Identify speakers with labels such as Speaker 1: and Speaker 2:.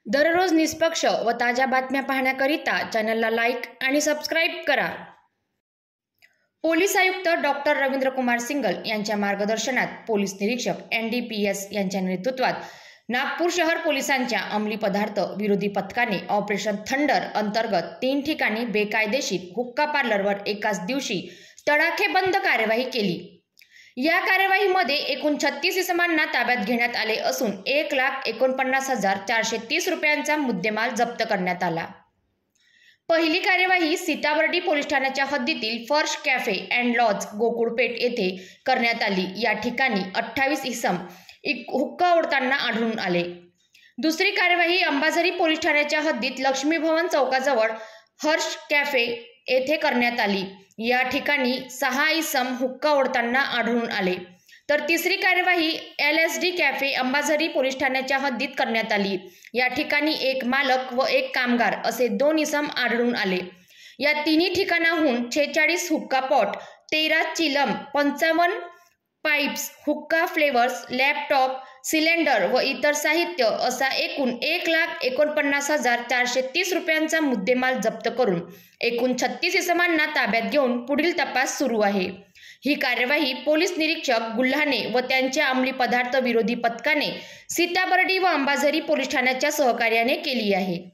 Speaker 1: दररोज निष्पक्ष व ताज्या बातम्या पाहण्याकरिता चॅनलला लाईक आणि सबस्क्राईब करा। पोलीस आयुक्त डॉक्टर रवींद्र कुमार सिंगल यांच्या मार्गदर्शनात पोलीस निरीक्षक NDPS यांच्या नेतृत्वात नागपूर शहर पोलिसांच्या अंमली पदार्थ विरोधी पथकाने ऑपरेशन थंडर अंतर्गत 3 ठिकाणी बेकायदेशीर हुक्का पार्लरवर एकाच दिवशी तडाखेबंद कार्यवाही केली। या कार्यवाहीमध्ये एकूण 36 इसमांना ताब्यात घेण्यात आले असून 1,49,430 रुपयांचा मुद्देमाल जप्त करण्यात आला। पहिली कार्यवाही सीताबर्डी पोलीस ठाण्याच्या हद्दीतील फर्श कॅफे अँड लॉज गोकुळपेठ येथे करण्यात आली। या ठिकाणी 28 इसम हुक्का ओढताना आढळून आले। दुसरी कार्यवाही अंबाझरी पोलीस ठाण्याच्या हद्दीत लक्ष्मी भवन चौकाजवळ हर्ष कॅफे येथे करण्यात आली। या ठिकाणी 6 इसम हुक्का ओढताना आढळून आले। तर तिसरी कार्यवाही LSD कॅफे अंबाझरी पोलीस ठाण्याच्या हद्दीत करण्यात आली। या ठिकाणी एक मालक व एक कामगार असे 2 इसम आढळून आले। या तिन्ही ठिकाणाहून 46 हुक्का पॉट, 13 चिलम, 55 पाइप्स, हुक्का फ्लेवर्स, लॅपटॉप, सिलेंडर व इतर साहित्य असा एकूण 1,49,430 रुपयांचा मुद्देमाल जप्त करून एकूण 36 इसमांना ताब्यात घेऊन पुढील तपास सुरू आहे। ही कार्यवाही पोलीस निरीक्षक गुल्हाने व त्यांच्या अंमली पदार्थ विरोधी पथकाने सीताबर्डी व अंबाझरी पोलीस ठाण्याच्या सहकार्याने केली आहे।